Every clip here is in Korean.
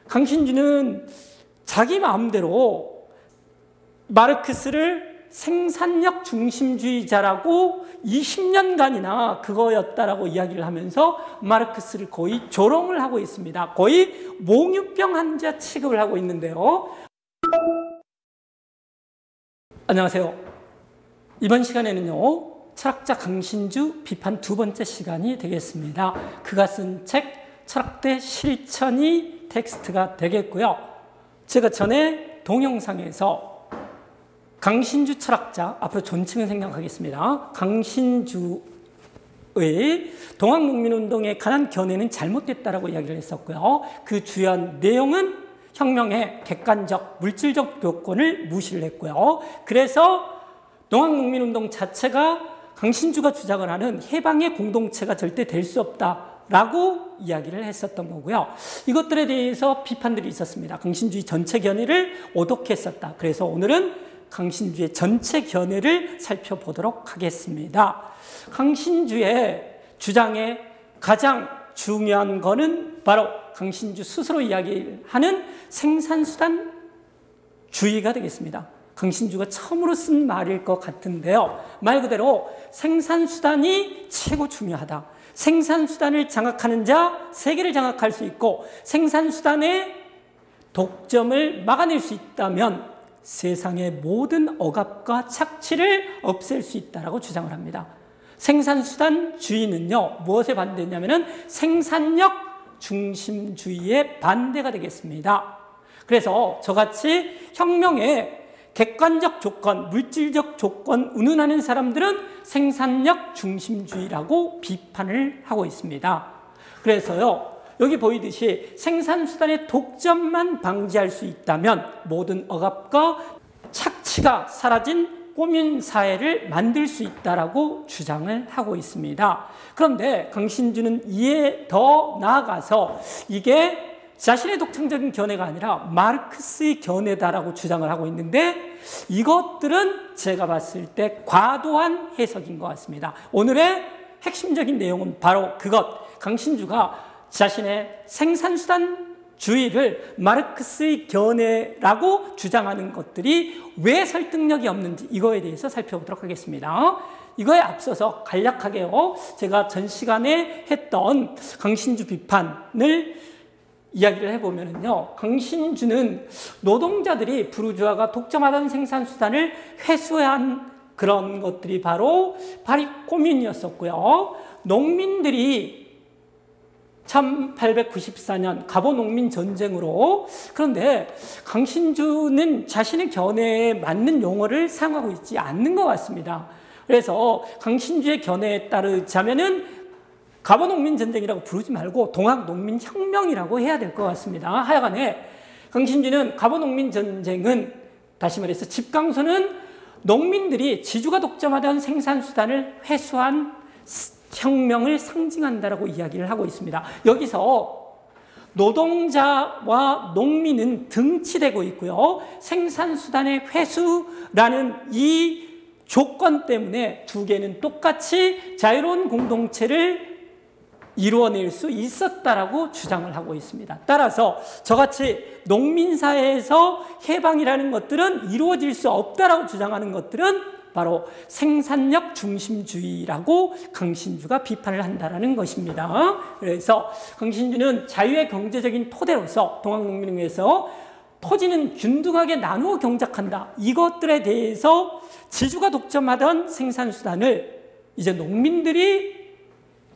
강신주는 자기 마음대로 마르크스를 생산력 중심주의자라고 20년간이나 그거였다라고 이야기를 하면서 마르크스를 거의 조롱을 하고 있습니다. 거의 몽유병 환자 취급을 하고 있는데요. 안녕하세요. 이번 시간에는요, 철학자 강신주 비판 두 번째 시간이 되겠습니다. 그가 쓴 책 철학대 실천이 텍스트가 되겠고요. 제가 전에 동영상에서 강신주 철학자, 앞으로 존칭을 생략하겠습니다. 강신주의 동학농민운동에 관한 견해는 잘못됐다라고 이야기를 했었고요. 그 주요한 내용은 혁명의 객관적, 물질적 요건을 무시를 했고요. 그래서 동학농민운동 자체가 강신주가 주장을 하는 해방의 공동체가 절대 될 수 없다라고 이야기를 했었던 거고요. 이것들에 대해서 비판들이 있었습니다. 강신주의 전체 견해를 오독했었다. 그래서 오늘은 강신주의 전체 견해를 살펴보도록 하겠습니다. 강신주의 주장의 가장 중요한 거는 바로 강신주 스스로 이야기하는 생산수단주의가 되겠습니다. 강신주가 처음으로 쓴 말일 것 같은데요. 말 그대로 생산수단이 최고 중요하다. 생산수단을 장악하는 자, 세계를 장악할 수 있고 생산수단의 독점을 막아낼 수 있다면 세상의 모든 억압과 착취를 없앨 수 있다고 주장을 합니다. 생산수단주의는요, 무엇에 반대냐면은 생산력 중심주의의 반대가 되겠습니다. 그래서 저같이 혁명의 객관적 조건, 물질적 조건 운운하는 사람들은 생산력 중심주의라고 비판을 하고 있습니다. 그래서요, 여기 보이듯이 생산수단의 독점만 방지할 수 있다면 모든 억압과 착취가 사라진 꼬민 사회를 만들 수 있다라고 주장을 하고 있습니다. 그런데 강신주는 이에 더 나아가서 이게 자신의 독창적인 견해가 아니라 마르크스의 견해다라고 주장을 하고 있는데 이것들은 제가 봤을 때 과도한 해석인 것 같습니다. 오늘의 핵심적인 내용은 바로 그것, 강신주가 자신의 생산수단주의를 마르크스의 견해라고 주장하는 것들이 왜 설득력이 없는지 이거에 대해서 살펴보도록 하겠습니다. 이거에 앞서서 간략하게요, 제가 전 시간에 했던 강신주 비판을 이야기를 해보면요, 강신주는 노동자들이 부르주아가 독점하던 생산수단을 회수한 그런 것들이 바로 파리 코뮌이었었고요. 농민들이 1894년 갑오농민 전쟁으로, 그런데 강신주는 자신의 견해에 맞는 용어를 사용하고 있지 않는 것 같습니다. 그래서 강신주의 견해에 따르자면은 갑오농민 전쟁이라고 부르지 말고 동학농민혁명이라고 해야 될 것 같습니다. 하여간에 강신주는 갑오농민 전쟁은, 다시 말해서 집강소는 농민들이 지주가 독점하던 생산수단을 회수한 혁명을 상징한다라고 이야기를 하고 있습니다. 여기서 노동자와 농민은 등치되고 있고요. 생산수단의 회수라는 이 조건 때문에 두 개는 똑같이 자유로운 공동체를 이루어낼 수 있었다라고 주장을 하고 있습니다. 따라서 저같이 농민사회에서 해방이라는 것들은 이루어질 수 없다라고 주장하는 것들은 바로 생산력 중심주의라고 강신주가 비판을 한다는 것입니다. 그래서 강신주는 자유의 경제적인 토대로서 동학농민회에서 토지는 균등하게 나누어 경작한다. 이것들에 대해서 지주가 독점하던 생산수단을 이제 농민들이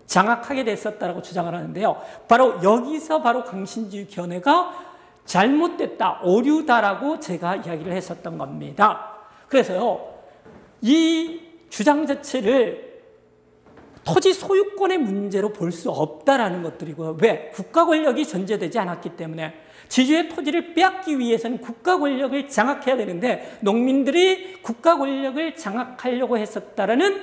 장악하게 됐었다라고 주장을 하는데요. 바로 여기서 바로 강신주의 견해가 잘못됐다, 오류다라고 제가 이야기를 했었던 겁니다. 그래서요, 이 주장 자체를 토지 소유권의 문제로 볼 수 없다라는 것들이고요. 왜? 국가 권력이 전제되지 않았기 때문에. 지주의 토지를 빼앗기 위해서는 국가 권력을 장악해야 되는데 농민들이 국가 권력을 장악하려고 했었다라는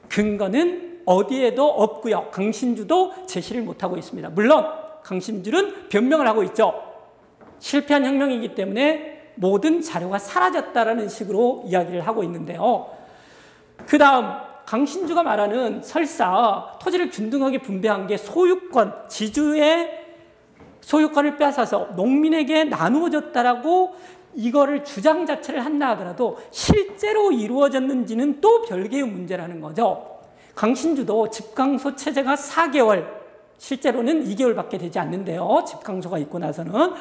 근거는 어디에도 없고요. 강신주도 제시를 못하고 있습니다. 물론 강신주는 변명을 하고 있죠. 실패한 혁명이기 때문에 모든 자료가 사라졌다라는 식으로 이야기를 하고 있는데요. 그 다음 강신주가 말하는 설사 토지를 균등하게 분배한 게 소유권, 지주의 소유권을 빼앗아서 농민에게 나누어졌다라고 이거를 주장 자체를 한다 하더라도 실제로 이루어졌는지는 또 별개의 문제라는 거죠. 강신주도 집강소 체제가 4개월, 실제로는 2개월밖에 되지 않는데요. 집강소가 있고 나서는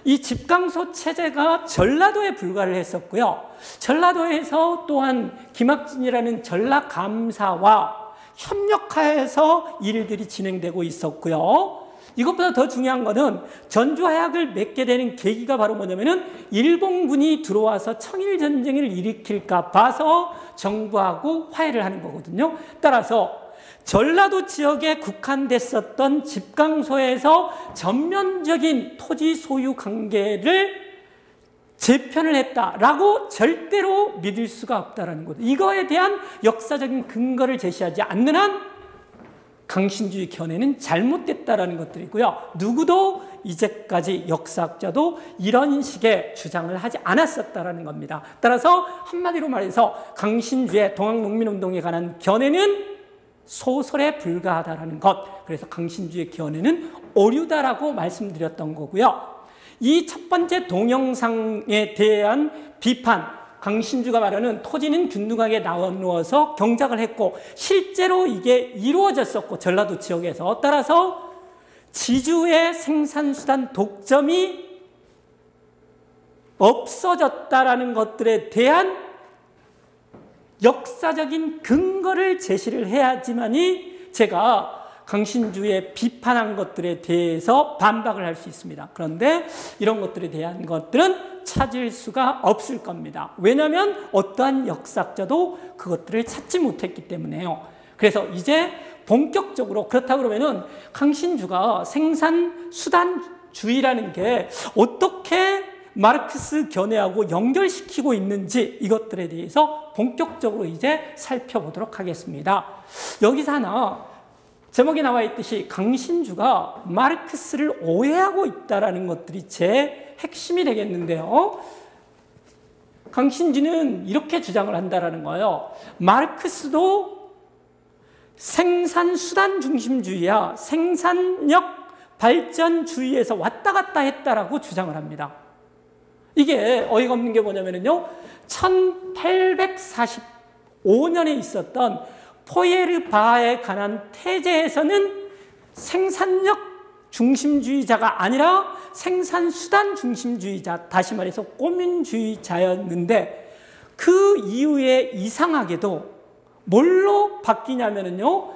이 집강소 체제가 전라도에 불과를 했었고요. 전라도에서 또한 김학진이라는 전라감사와 협력하여서 일들이 진행되고 있었고요. 이것보다 더 중요한 거는 전주화약을 맺게 되는 계기가 바로 뭐냐면은 일본군이 들어와서 청일전쟁을 일으킬까 봐서 정부하고 화해를 하는 거거든요. 따라서 전라도 지역에 국한됐었던 집강소에서 전면적인 토지 소유 관계를 재편을 했다라고 절대로 믿을 수가 없다라는 거죠. 이거에 대한 역사적인 근거를 제시하지 않는 한 강신주의 견해는 잘못됐다라는 것들이고요. 누구도 이제까지 역사학자도 이런 식의 주장을 하지 않았었다라는 겁니다. 따라서 한마디로 말해서 강신주의 동학농민운동에 관한 견해는 소설에 불과하다라는 것. 그래서 강신주의 견해는 오류다라고 말씀드렸던 거고요. 이 첫 번째 동영상에 대한 비판, 강신주가 말하는 토지는 균등하게 나누어서 경작을 했고 실제로 이게 이루어졌었고 전라도 지역에서 따라서 지주의 생산수단 독점이 없어졌다라는 것들에 대한 역사적인 근거를 제시를 해야지만이 제가 강신주의 비판한 것들에 대해서 반박을 할 수 있습니다. 그런데 이런 것들에 대한 것들은 찾을 수가 없을 겁니다. 왜냐하면 어떠한 역사학자도 그것들을 찾지 못했기 때문에요. 그래서 이제 본격적으로 그렇다고 그러면은 강신주가 생산수단주의라는 게 어떻게 마르크스 견해하고 연결시키고 있는지 이것들에 대해서 본격적으로 이제 살펴보도록 하겠습니다. 여기서 하나 제목에 나와 있듯이 강신주가 마르크스를 오해하고 있다는 것들이 제 핵심이 되겠는데요. 강신주는 이렇게 주장을 한다는 거예요. 마르크스도 생산수단 중심주의야 생산력 발전주의에서 왔다 갔다 했다라고 주장을 합니다. 이게 어이가 없는 게 뭐냐면요. 1845년에 있었던 포에르바에 관한 태제에서는 생산력 중심주의자가 아니라 생산수단 중심주의자, 다시 말해서 꼬민주의자였는데 그 이후에 이상하게도 뭘로 바뀌냐면요.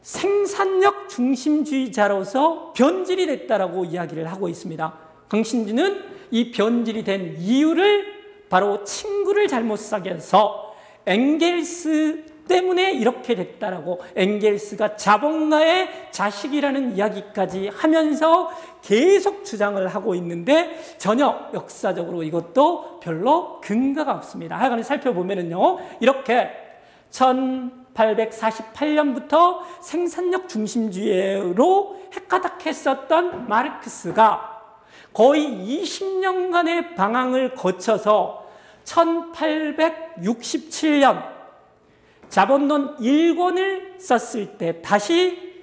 생산력 중심주의자로서 변질이 됐다라고 이야기를 하고 있습니다. 강신주는 이 변질이 된 이유를 바로 친구를 잘못 사귀어서 엥겔스 때문에 이렇게 됐다라고 엥겔스가 자본가의 자식이라는 이야기까지 하면서 계속 주장을 하고 있는데 전혀 역사적으로 이것도 별로 근거가 없습니다. 하여간 살펴보면은요. 이렇게 1848년부터 생산력 중심주의로 헷가닥했었던 마르크스가 거의 20년간의 방황을 거쳐서 1867년 자본론 1권을 썼을 때 다시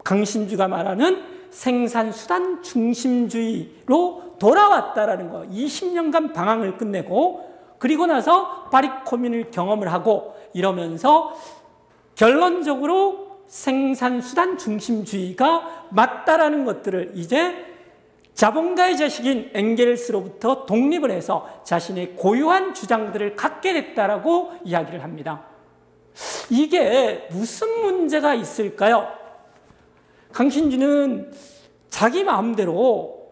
강신주가 말하는 생산수단 중심주의로 돌아왔다라는 거. 20년간 방황을 끝내고 그리고 나서 파리 코뮌을 경험을 하고 이러면서 결론적으로 생산수단 중심주의가 맞다라는 것들을 이제 자본가의 자식인 엥겔스로부터 독립을 해서 자신의 고유한 주장들을 갖게 됐다라고 이야기를 합니다. 이게 무슨 문제가 있을까요? 강신주는 자기 마음대로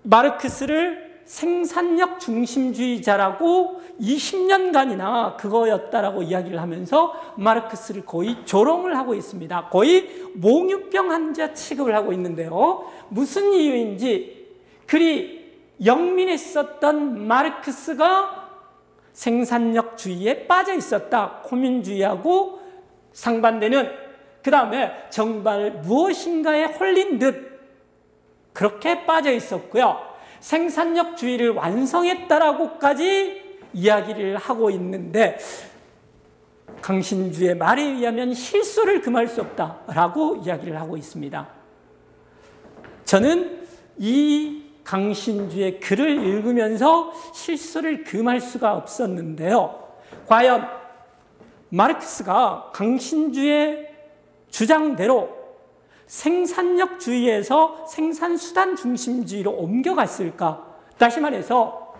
마르크스를 생산력 중심주의자라고 20년간이나 그거였다라고 이야기를 하면서 마르크스를 거의 조롱을 하고 있습니다. 거의 몽유병 환자 취급을 하고 있는데요. 무슨 이유인지 그리 영민했었던 마르크스가 생산력주의에 빠져 있었다. 코뮌주의하고 상반되는 그 다음에 정말 무엇인가에 홀린 듯 그렇게 빠져 있었고요. 생산력주의를 완성했다라고까지 이야기를 하고 있는데 강신주의 말에 의하면 실수를 금할 수 없다라고 이야기를 하고 있습니다. 저는 이 강신주의 글을 읽으면서 실수를 금할 수가 없었는데요. 과연 마르크스가 강신주의 주장대로 생산력주의에서 생산수단 중심주의로 옮겨갔을까? 다시 말해서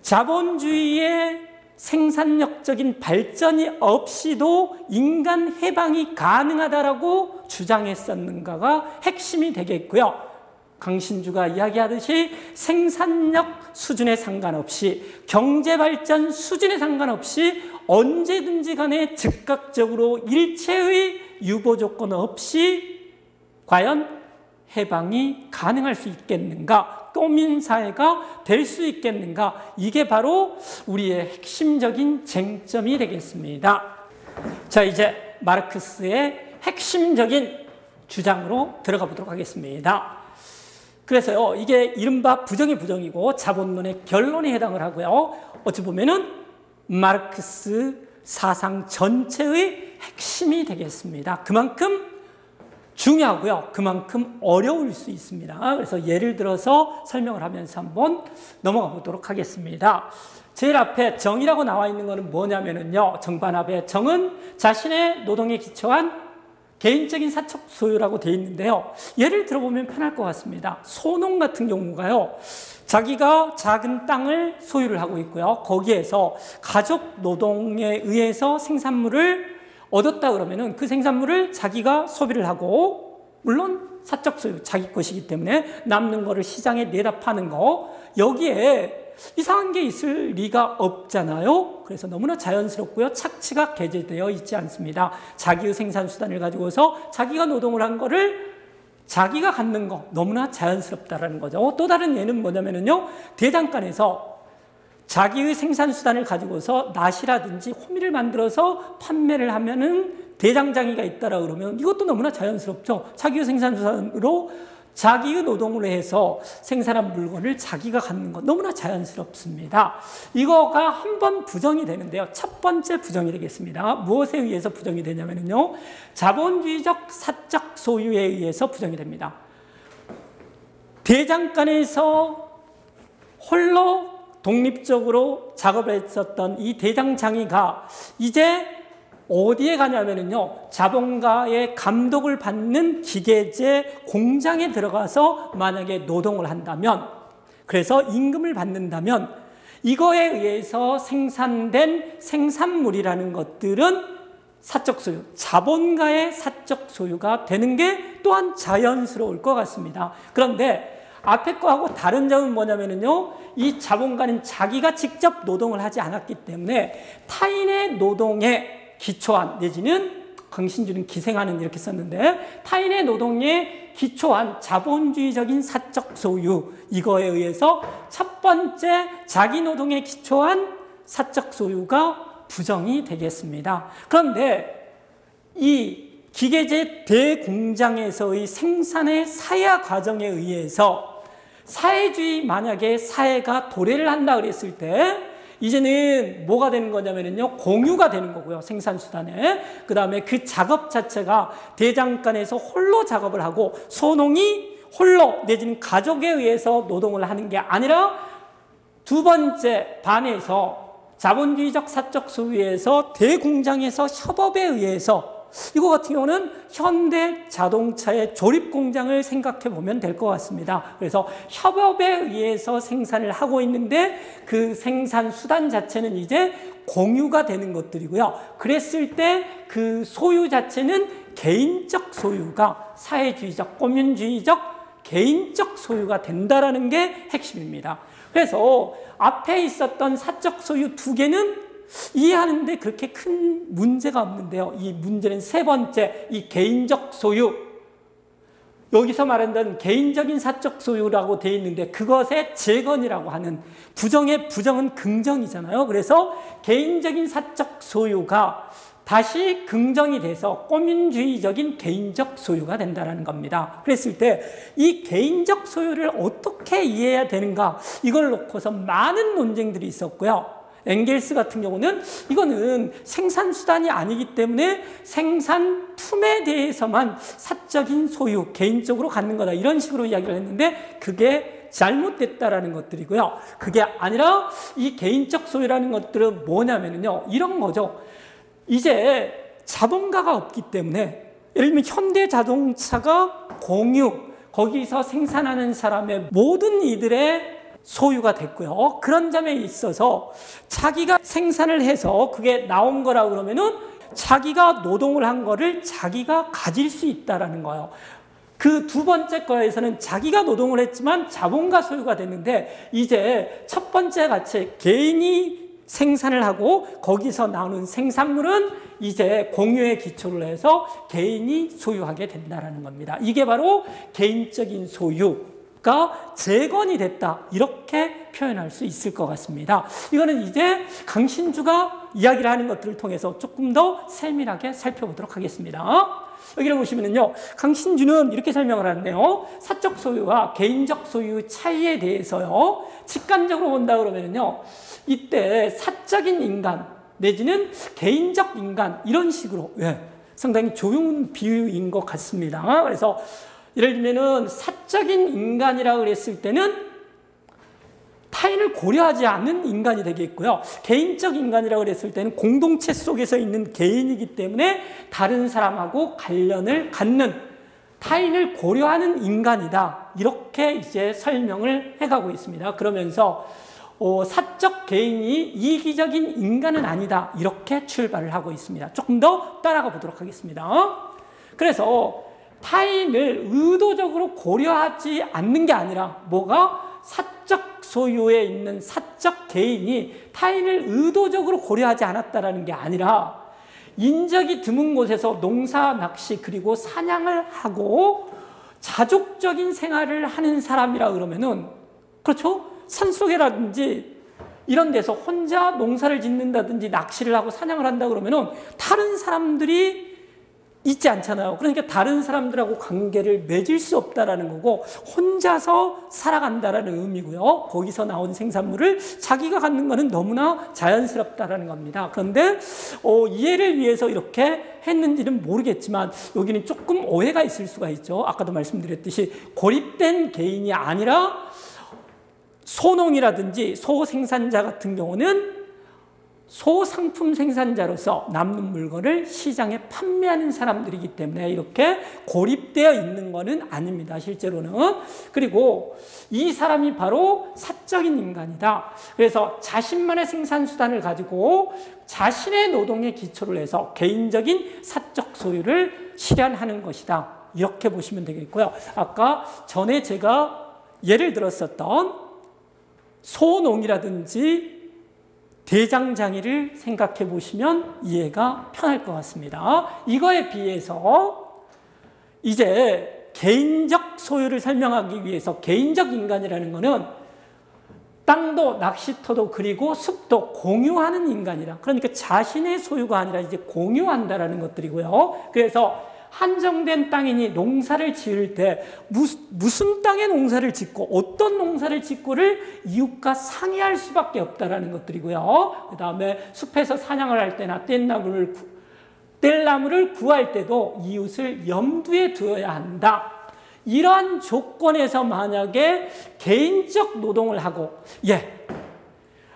자본주의의 생산력적인 발전이 없이도 인간 해방이 가능하다라고 주장했었는가가 핵심이 되겠고요. 강신주가 이야기하듯이 생산력 수준에 상관없이 경제발전 수준에 상관없이 언제든지 간에 즉각적으로 일체의 유보 조건 없이 과연 해방이 가능할 수 있겠는가? 꼬민사회가 될 수 있겠는가? 이게 바로 우리의 핵심적인 쟁점이 되겠습니다. 자, 이제 마르크스의 핵심적인 주장으로 들어가 보도록 하겠습니다. 그래서요, 이게 이른바 부정의 부정이고 자본론의 결론에 해당을 하고요. 어찌 보면은 마르크스 사상 전체의 핵심이 되겠습니다. 그만큼 중요하고요. 그만큼 어려울 수 있습니다. 그래서 예를 들어서 설명을 하면서 한번 넘어가 보도록 하겠습니다. 제일 앞에 정이라고 나와 있는 것은 뭐냐면요. 정반합의 정은 자신의 노동에 기초한 개인적인 사적 소유라고 되어 있는데요. 예를 들어보면 편할 것 같습니다. 소농 같은 경우가요. 자기가 작은 땅을 소유를 하고 있고요. 거기에서 가족 노동에 의해서 생산물을 얻었다 그러면은 그 생산물을 자기가 소비를 하고, 물론 사적 소유, 자기 것이기 때문에 남는 거를 시장에 내다 파는 거, 여기에 이상한 게 있을 리가 없잖아요. 그래서 너무나 자연스럽고요. 착취가 게재되어 있지 않습니다. 자기의 생산수단을 가지고서 자기가 노동을 한 거를 자기가 갖는 거, 너무나 자연스럽다라는 거죠. 또 다른 예는 뭐냐면요. 대장간에서 자기의 생산수단을 가지고서 낫이라든지 호미를 만들어서 판매를 하면은 대장장이가 있다라 그러면 이것도 너무나 자연스럽죠. 자기의 생산수단으로 자기의 노동으로 해서 생산한 물건을 자기가 갖는 것 너무나 자연스럽습니다. 이거가 한 번 부정이 되는데요. 첫 번째 부정이 되겠습니다. 무엇에 의해서 부정이 되냐면요. 자본주의적 사적 소유에 의해서 부정이 됩니다. 대장간에서 홀로 독립적으로 작업을 했었던 이 대장장이가 이제 어디에 가냐면요. 자본가의 감독을 받는 기계제 공장에 들어가서 만약에 노동을 한다면, 그래서 임금을 받는다면 이거에 의해서 생산된 생산물이라는 것들은 사적 소유, 자본가의 사적 소유가 되는 게 또한 자연스러울 것 같습니다. 그런데 앞에 거하고 다른 점은 뭐냐면요. 이 자본가는 자기가 직접 노동을 하지 않았기 때문에 타인의 노동에 기초한, 내지는 강신주는 기생하는 이렇게 썼는데 타인의 노동에 기초한 자본주의적인 사적 소유, 이거에 의해서 첫 번째 자기 노동에 기초한 사적 소유가 부정이 되겠습니다. 그런데 이 기계제 대공장에서의 생산의 사야 과정에 의해서 사회주의, 만약에 사회가 도래를 한다 그랬을 때 이제는 뭐가 되는 거냐면요. 공유가 되는 거고요. 생산수단에. 그 다음에 그 작업 자체가 대장간에서 홀로 작업을 하고 소농이 홀로 내지는 가족에 의해서 노동을 하는 게 아니라 두 번째 반에서 자본주의적 사적 소유에서 대공장에서 협업에 의해서, 이거 같은 경우는 현대 자동차의 조립 공장을 생각해 보면 될 것 같습니다. 그래서 협업에 의해서 생산을 하고 있는데 그 생산 수단 자체는 이제 공유가 되는 것들이고요. 그랬을 때 그 소유 자체는 개인적 소유가 사회주의적, 꼬민주의적 개인적 소유가 된다라는 게 핵심입니다. 그래서 앞에 있었던 사적 소유 두 개는 이해하는데 그렇게 큰 문제가 없는데요. 이 문제는 세 번째, 이 개인적 소유. 여기서 말한다는 개인적인 사적 소유라고 되어 있는데 그것의 재건이라고 하는, 부정의 부정은 긍정이잖아요. 그래서 개인적인 사적 소유가 다시 긍정이 돼서 꼬민주의적인 개인적 소유가 된다는 겁니다. 그랬을 때 이 개인적 소유를 어떻게 이해해야 되는가, 이걸 놓고서 많은 논쟁들이 있었고요. 엥겔스 같은 경우는 이거는 생산수단이 아니기 때문에 생산품에 대해서만 사적인 소유, 개인적으로 갖는 거다. 이런 식으로 이야기를 했는데 그게 잘못됐다라는 것들이고요. 그게 아니라 이 개인적 소유라는 것들은 뭐냐면요. 이런 거죠. 이제 자본가가 없기 때문에 예를 들면 현대자동차가 공유, 거기서 생산하는 사람의 모든 이들의 소유가 됐고요. 그런 점에 있어서 자기가 생산을 해서 그게 나온 거라 그러면은 자기가 노동을 한 거를 자기가 가질 수 있다라는 거예요. 그 두 번째 거에서는 자기가 노동을 했지만 자본가 소유가 됐는데 이제 첫 번째 같이 개인이 생산을 하고 거기서 나오는 생산물은 이제 공유에 기초를 해서 개인이 소유하게 된다는 겁니다. 이게 바로 개인적인 소유가 재건이 됐다. 이렇게 표현할 수 있을 것 같습니다. 이거는 이제 강신주가 이야기를 하는 것들을 통해서 조금 더 세밀하게 살펴보도록 하겠습니다. 여기를 보시면요. 강신주는 이렇게 설명을 하는데요. 사적 소유와 개인적 소유 차이에 대해서요. 직관적으로 본다 그러면요. 이때 사적인 인간 내지는 개인적 인간 이런 식으로 상당히 좋은 비유인 것 같습니다. 그래서 예를 들면은 사적인 인간이라고 그랬을 때는 타인을 고려하지 않는 인간이 되겠고요. 개인적 인간이라고 그랬을 때는 공동체 속에서 있는 개인이기 때문에 다른 사람하고 관련을 갖는 타인을 고려하는 인간이다. 이렇게 이제 설명을 해가고 있습니다. 그러면서 사적 개인이 이기적인 인간은 아니다. 이렇게 출발을 하고 있습니다. 조금 더 따라가 보도록 하겠습니다. 그래서 타인을 의도적으로 고려하지 않는 게 아니라 뭐가 사적 소유에 있는 사적 개인이 타인을 의도적으로 고려하지 않았다라는 게 아니라 인적이 드문 곳에서 농사, 낚시 그리고 사냥을 하고 자족적인 생활을 하는 사람이라 그러면은 그렇죠? 산속에라든지 이런 데서 혼자 농사를 짓는다든지 낚시를 하고 사냥을 한다 그러면은 다른 사람들이 있지 않잖아요. 그러니까 다른 사람들하고 관계를 맺을 수 없다라는 거고 혼자서 살아간다라는 의미고요. 거기서 나온 생산물을 자기가 갖는 거는 너무나 자연스럽다라는 겁니다. 그런데 이해를 위해서 이렇게 했는지는 모르겠지만 여기는 조금 오해가 있을 수가 있죠. 아까도 말씀드렸듯이 고립된 개인이 아니라 소농이라든지 소생산자 같은 경우는 소상품 생산자로서 남는 물건을 시장에 판매하는 사람들이기 때문에 이렇게 고립되어 있는 것은 아닙니다. 실제로는. 그리고 이 사람이 바로 사적인 인간이다. 그래서 자신만의 생산수단을 가지고 자신의 노동에 기초를 해서 개인적인 사적 소유를 실현하는 것이다. 이렇게 보시면 되겠고요. 아까 전에 제가 예를 들었었던 소농이라든지 대장장이를 생각해 보시면 이해가 편할 것 같습니다. 이거에 비해서 이제 개인적 소유를 설명하기 위해서 개인적 인간이라는 것은 땅도 낚시터도 그리고 숲도 공유하는 인간이라. 그러니까 자신의 소유가 아니라 이제 공유한다라는 것들이고요. 그래서 한정된 땅이니 농사를 지을 때 무슨 땅에 농사를 짓고 어떤 농사를 짓고를 이웃과 상의할 수밖에 없다라는 것들이고요. 그 다음에 숲에서 사냥을 할 때나 뗄나무를 구할 때도 이웃을 염두에 두어야 한다. 이러한 조건에서 만약에 개인적 노동을 하고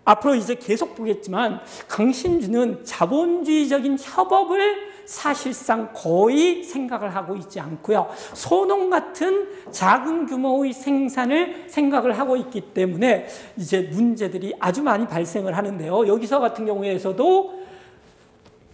앞으로 이제 계속 보겠지만 강신주는 자본주의적인 협업을 사실상 거의 생각을 하고 있지 않고요. 소농 같은 작은 규모의 생산을 생각을 하고 있기 때문에 이제 문제들이 아주 많이 발생을 하는데요. 여기서 같은 경우에서도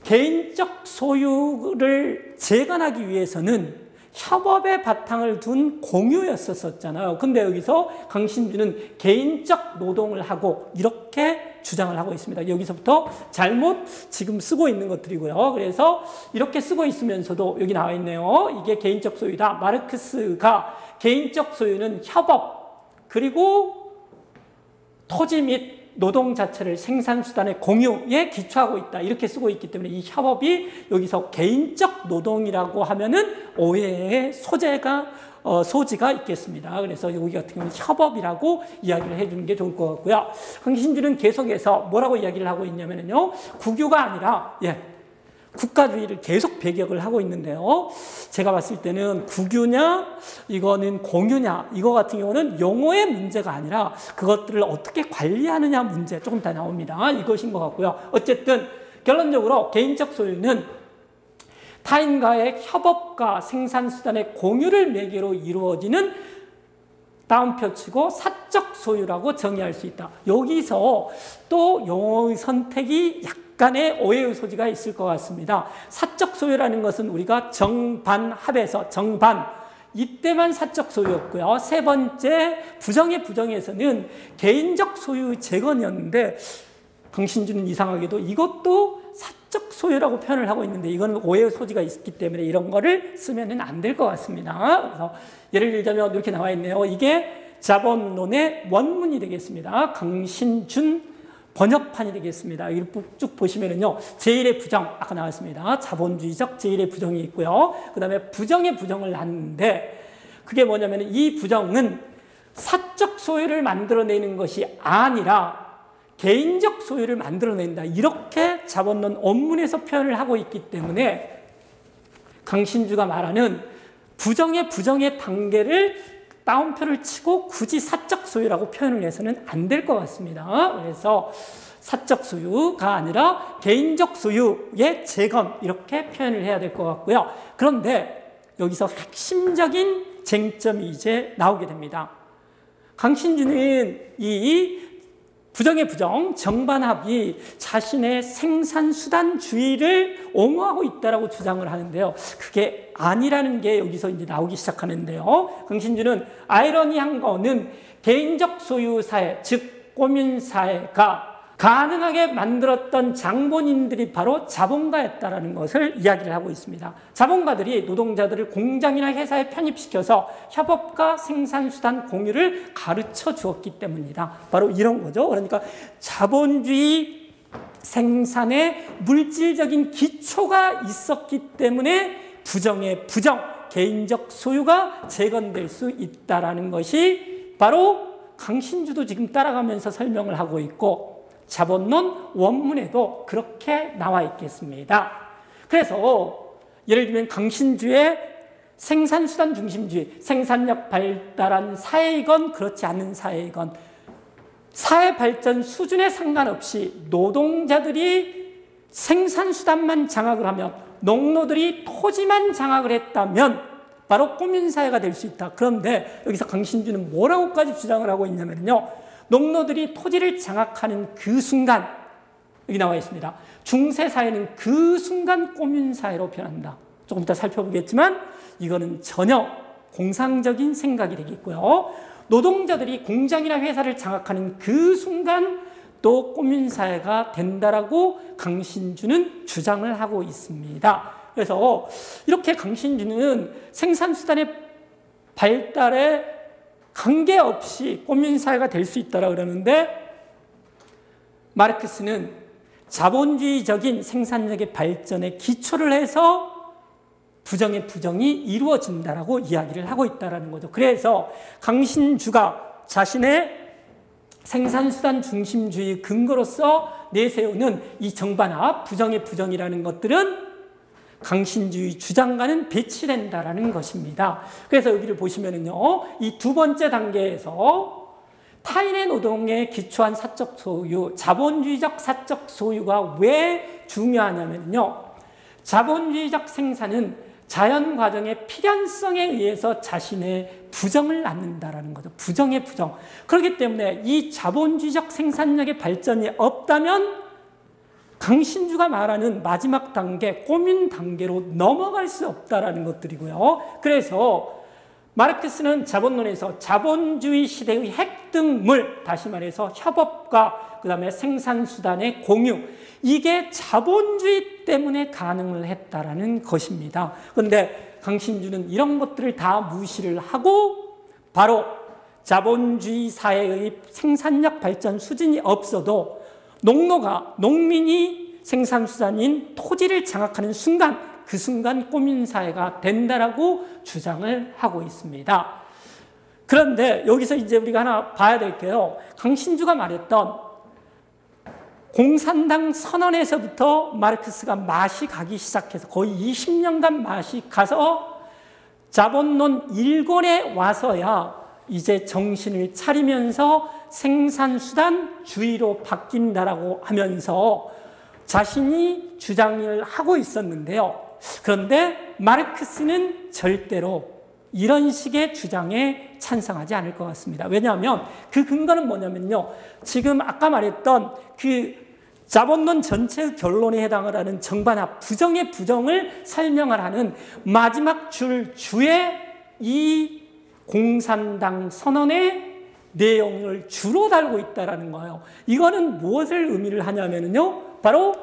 개인적 소유를 재건하기 위해서는 협업의 바탕을 둔 공유였었잖아요. 근데 여기서 강신주는 개인적 노동을 하고 이렇게 주장을 하고 있습니다. 여기서부터 잘못 지금 쓰고 있는 것들이고요. 그래서 이렇게 쓰고 있으면서도 여기 나와 있네요. 이게 개인적 소유다. 마르크스가 개인적 소유는 협업 그리고 토지 및 노동 자체를 생산수단의 공유에 기초하고 있다. 이렇게 쓰고 있기 때문에 이 협업이 여기서 개인적 노동이라고 하면은 오해의 소재가 소지가 있겠습니다. 그래서 여기 같은 경우는 협업이라고 이야기를 해주는 게 좋을 것 같고요. 강신주는 계속해서 뭐라고 이야기를 하고 있냐면요, 국유가 아니라 국가주의를 계속 배격을 하고 있는데요. 제가 봤을 때는 국유냐, 이거는 공유냐, 이거 같은 경우는 용어의 문제가 아니라 그것들을 어떻게 관리하느냐 문제 조금 더 나옵니다. 이것인 것 같고요. 어쨌든 결론적으로 개인적 소유는 타인과의 협업과 생산수단의 공유를 매개로 이루어지는 다운표치고 사적 소유라고 정의할 수 있다. 여기서 또 용어의 선택이 약간의 오해의 소지가 있을 것 같습니다. 사적 소유라는 것은 우리가 정반합에서 정반 이때만 사적 소유였고요. 세 번째 부정의 부정에서는 개인적 소유의 재건이었는데 강신주는 이상하게도 이것도 사적 소유라고 표현을 하고 있는데 이거는 오해의 소지가 있기 때문에 이런 거를 쓰면 안 될 것 같습니다. 그래서 예를 들자면 이렇게 나와 있네요. 이게 자본론의 원문이 되겠습니다. 강신준 번역판이 되겠습니다. 여기 쭉 보시면은요, 제1의 부정, 아까 나왔습니다. 자본주의적 제1의 부정이 있고요. 그 다음에 부정의 부정을 놨는데, 그게 뭐냐면 이 부정은 사적 소유를 만들어내는 것이 아니라 개인적 소유를 만들어낸다. 이렇게 자본론 원문에서 표현을 하고 있기 때문에 강신주가 말하는 부정의 단계를 따옴표를 치고 굳이 사적 소유라고 표현을 해서는 안 될 것 같습니다. 그래서 사적 소유가 아니라 개인적 소유의 재건 이렇게 표현을 해야 될 것 같고요. 그런데 여기서 핵심적인 쟁점이 이제 나오게 됩니다. 강신주는 이 부정의 부정, 정반합이 자신의 생산수단주의를 옹호하고 있다라고 주장을 하는데요. 그게 아니라는 게 여기서 이제 나오기 시작하는데요. 강신주는 아이러니한 거는 개인적 소유 사회, 즉 꼬민 사회가 가능하게 만들었던 장본인들이 바로 자본가였다라는 것을 이야기를 하고 있습니다. 자본가들이 노동자들을 공장이나 회사에 편입시켜서 협업과 생산수단 공유를 가르쳐 주었기 때문이다. 바로 이런 거죠. 그러니까 자본주의 생산에 물질적인 기초가 있었기 때문에 부정의 부정, 개인적 소유가 재건될 수 있다라는 것이 바로 강신주도 지금 따라가면서 설명을 하고 있고 자본론 원문에도 그렇게 나와 있겠습니다. 그래서 예를 들면 강신주의 생산수단 중심주의, 생산력 발달한 사회이건 그렇지 않은 사회이건 사회 발전 수준에 상관없이 노동자들이 생산수단만 장악을 하면 농노들이 토지만 장악을 했다면 바로 꼬민사회가 될 수 있다. 그런데 여기서 강신주는 뭐라고까지 주장을 하고 있냐면요. 농노들이 토지를 장악하는 그 순간, 여기 나와 있습니다. 중세사회는 그 순간 꼬민사회로 변한다. 조금 이따 살펴보겠지만 이거는 전혀 공상적인 생각이 되겠고요. 노동자들이 공장이나 회사를 장악하는 그 순간 또 꼬민사회가 된다라고 강신주는 주장을 하고 있습니다. 그래서 이렇게 강신주는 생산수단의 발달에 관계없이 꼬민사회가 될 수 있다고 그러는데 마르크스는 자본주의적인 생산력의 발전에 기초를 해서 부정의 부정이 이루어진다라고 이야기를 하고 있다는 거죠. 그래서 강신주가 자신의 생산수단 중심주의 근거로서 내세우는 이 정반합, 부정의 부정이라는 것들은 강신주의 주장과는 배치된다라는 것입니다. 그래서 여기를 보시면은요, 이 두 번째 단계에서 타인의 노동에 기초한 사적 소유, 자본주의적 사적 소유가 왜 중요하냐면요, 자본주의적 생산은 자연 과정의 필연성에 의해서 자신의 부정을 낳는다라는 거죠. 부정의 부정. 그렇기 때문에 이 자본주의적 생산력의 발전이 없다면 강신주가 말하는 마지막 단계, 꼬민 단계로 넘어갈 수 없다라는 것들이고요. 그래서 마르크스는 자본론에서 자본주의 시대의 핵등물, 다시 말해서 협업과 그 다음에 생산수단의 공유, 이게 자본주의 때문에 가능을 했다라는 것입니다. 그런데 강신주는 이런 것들을 다 무시를 하고 바로 자본주의 사회의 생산력 발전 수준이 없어도 농민이 생산수단인 토지를 장악하는 순간 그 순간 꼬민사회가 된다라고 주장을 하고 있습니다. 그런데 여기서 이제 우리가 하나 봐야 될 게요. 강신주가 말했던 공산당 선언에서부터 마르크스가 맛이 가기 시작해서 거의 20년간 맛이 가서 자본론 1권에 와서야 이제 정신을 차리면서 생산수단주의로 바뀐다라고 하면서 자신이 주장을 하고 있었는데요. 그런데 마르크스는 절대로 이런 식의 주장에 찬성하지 않을 것 같습니다. 왜냐하면 그 근거는 뭐냐면요. 지금 아까 말했던 그 자본론 전체의 결론에 해당을 하는 정반합, 부정의 부정을 설명을 하는 마지막 주에 이 공산당 선언의 내용을 주로 달고 있다는 거예요. 이거는 무엇을 의미를 하냐면요. 바로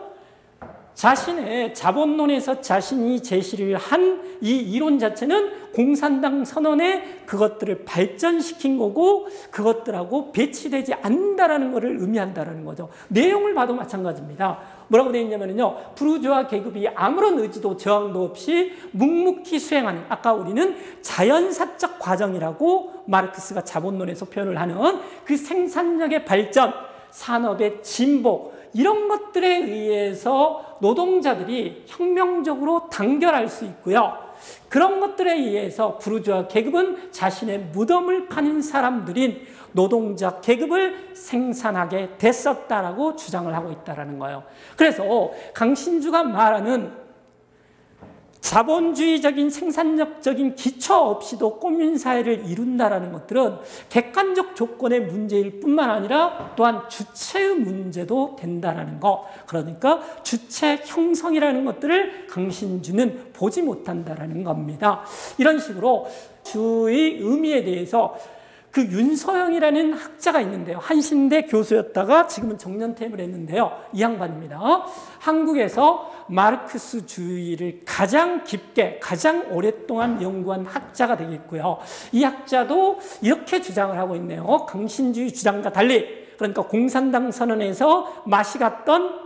자신의 자본론에서 자신이 제시를 한 이 이론 자체는 공산당 선언에 그것들을 발전시킨 거고 그것들하고 배치되지 않는다라는 것을 의미한다는 거죠. 내용을 봐도 마찬가지입니다. 뭐라고 되어 있냐면요. 부르주아 계급이 아무런 의지도 저항도 없이 묵묵히 수행하는, 아까 우리는 자연사적 과정이라고 마르크스가 자본론에서 표현을 하는 그 생산력의 발전, 산업의 진보, 이런 것들에 의해서 노동자들이 혁명적으로 단결할 수 있고요. 그런 것들에 의해서 부르주아 계급은 자신의 무덤을 파는 사람들인 노동자 계급을 생산하게 됐었다라고 주장을 하고 있다는 거예요. 그래서 강신주가 말하는 자본주의적인 생산력적인 기초 없이도 꼬민사회를 이룬다라는 것들은 객관적 조건의 문제일 뿐만 아니라 또한 주체의 문제도 된다라는 거. 그러니까 주체 형성이라는 것들을 강신주는 보지 못한다라는 겁니다. 이런 식으로 주의 의미에 대해서 그 윤서영이라는 학자가 있는데요. 한신대 교수였다가 지금은 정년퇴임을 했는데요. 이 양반입니다. 한국에서 마르크스주의를 가장 깊게, 가장 오랫동안 연구한 학자가 되겠고요. 이 학자도 이렇게 주장을 하고 있네요. 강신주의 주장과 달리, 그러니까 공산당 선언에서 맛이 갔던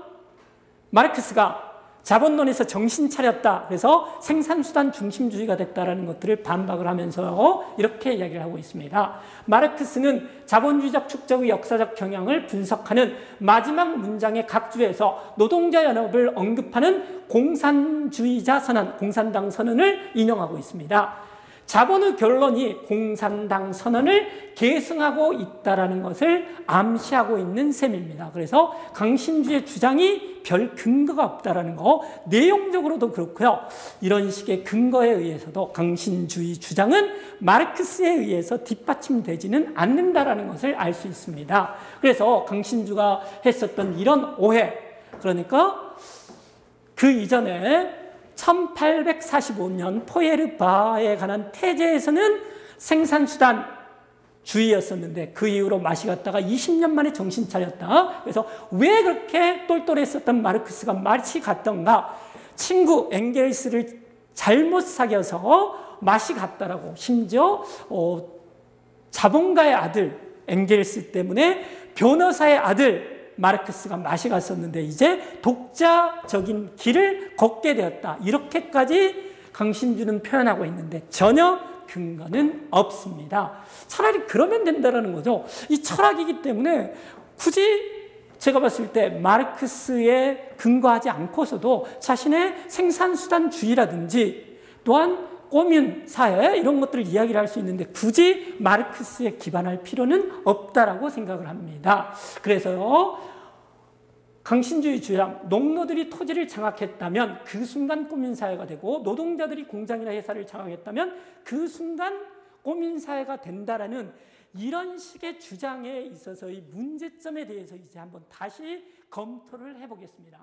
마르크스가 자본론에서 정신 차렸다. 그래서 생산수단 중심주의가 됐다라는 것들을 반박을 하면서 이렇게 이야기를 하고 있습니다. 마르크스는 자본주의적 축적의 역사적 경향을 분석하는 마지막 문장의 각주에서 노동자 연합을 언급하는 공산주의자 선언, 공산당 선언을 인용하고 있습니다. 자본의 결론이 공산당 선언을 계승하고 있다는 것을 암시하고 있는 셈입니다. 그래서 강신주의 주장이 별 근거가 없다는 거, 내용적으로도 그렇고요. 이런 식의 근거에 의해서도 강신주의 주장은 마르크스에 의해서 뒷받침되지는 않는다는 것을 알 수 있습니다. 그래서 강신주가 했었던 이런 오해, 그러니까 그 이전에 1845년 포에르바에 관한 태제에서는 생산수단 주의였었는데 그 이후로 맛이 갔다가 20년 만에 정신 차렸다. 그래서 왜 그렇게 똘똘했었던 마르크스가 맛이 갔던가? 친구 엥겔스를 잘못 사귀어서 맛이 갔다라고, 심지어 자본가의 아들 엥겔스 때문에 변호사의 아들 마르크스가 맛이 갔었는데 이제 독자적인 길을 걷게 되었다. 이렇게까지 강신주는 표현하고 있는데 전혀 근거는 없습니다. 차라리 그러면 된다는 거죠. 이 철학이기 때문에 굳이 제가 봤을 때 마르크스에 근거하지 않고서도 자신의 생산수단주의라든지 또한 꼬민 사회 이런 것들을 이야기를 할 수 있는데 굳이 마르크스에 기반할 필요는 없다라고 생각을 합니다. 그래서요, 강신주의 주장, 농노들이 토지를 장악했다면 그 순간 꼬민사회가 되고 노동자들이 공장이나 회사를 장악했다면 그 순간 꼬민사회가 된다라는 이런 식의 주장에 있어서의 문제점에 대해서 이제 한번 다시 검토를 해보겠습니다.